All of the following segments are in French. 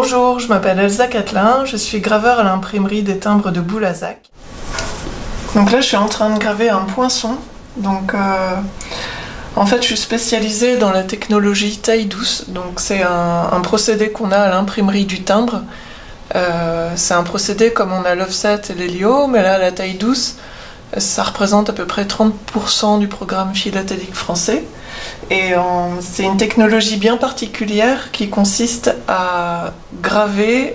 Bonjour, je m'appelle Elsa Catelin, je suis graveur à l'imprimerie des timbres de Boulazac. Donc là je suis en train de graver un poinçon. En fait je suis spécialisée dans la technologie taille douce. Donc c'est un procédé qu'on a à l'imprimerie du timbre. C'est un procédé comme on a l'offset et l'hélio, mais là la taille douce, ça représente à peu près 30% du programme philatélique français. Et c'est une technologie bien particulière qui consiste à graver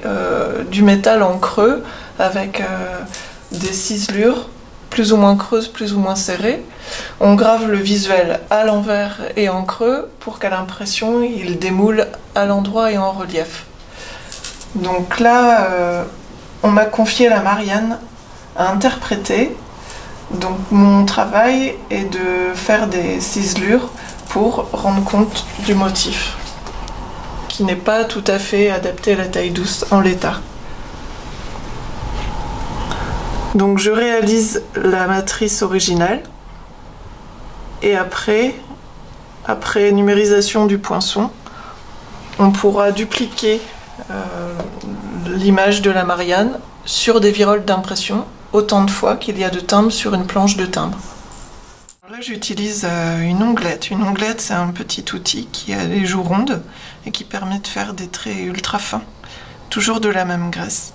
du métal en creux avec des ciselures plus ou moins creuses, plus ou moins serrées. On grave le visuel à l'envers et en creux pour qu'à l'impression il démoule à l'endroit et en relief. Donc là, on m'a confié la Marianne à interpréter. Donc mon travail est de faire des ciselures pour rendre compte du motif, qui n'est pas tout à fait adapté à la taille douce en l'état. Donc je réalise la matrice originale et après numérisation du poinçon, on pourra dupliquer l'image de la Marianne sur des viroles d'impression autant de fois qu'il y a de timbres sur une planche de timbre. Là j'utilise une onglette. Une onglette c'est un petit outil qui a les joues rondes et qui permet de faire des traits ultra fins. Toujours de la même graisse,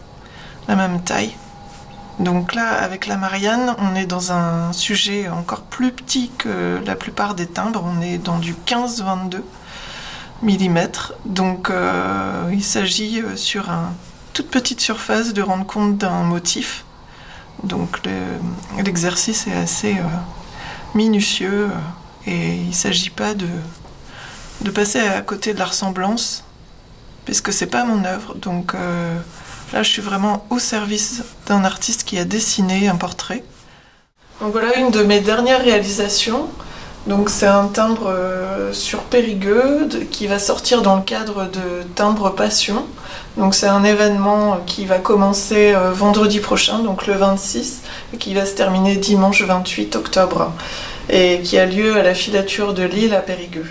la même taille. Donc là avec la Marianne on est dans un sujet encore plus petit que la plupart des timbres. On est dans du 15-22 mm. Donc il s'agit sur une toute petite surface de rendre compte d'un motif. Donc l'exercice est assez minutieux et il ne s'agit pas de passer à côté de la ressemblance puisque c'est pas mon œuvre. Donc là je suis vraiment au service d'un artiste qui a dessiné un portrait. Donc voilà une de mes dernières réalisations. Donc c'est un timbre sur Périgueux qui va sortir dans le cadre de Timbre Passion. Donc c'est un événement qui va commencer vendredi prochain, donc le 26, et qui va se terminer dimanche 28 octobre, et qui a lieu à la filature de Lille à Périgueux.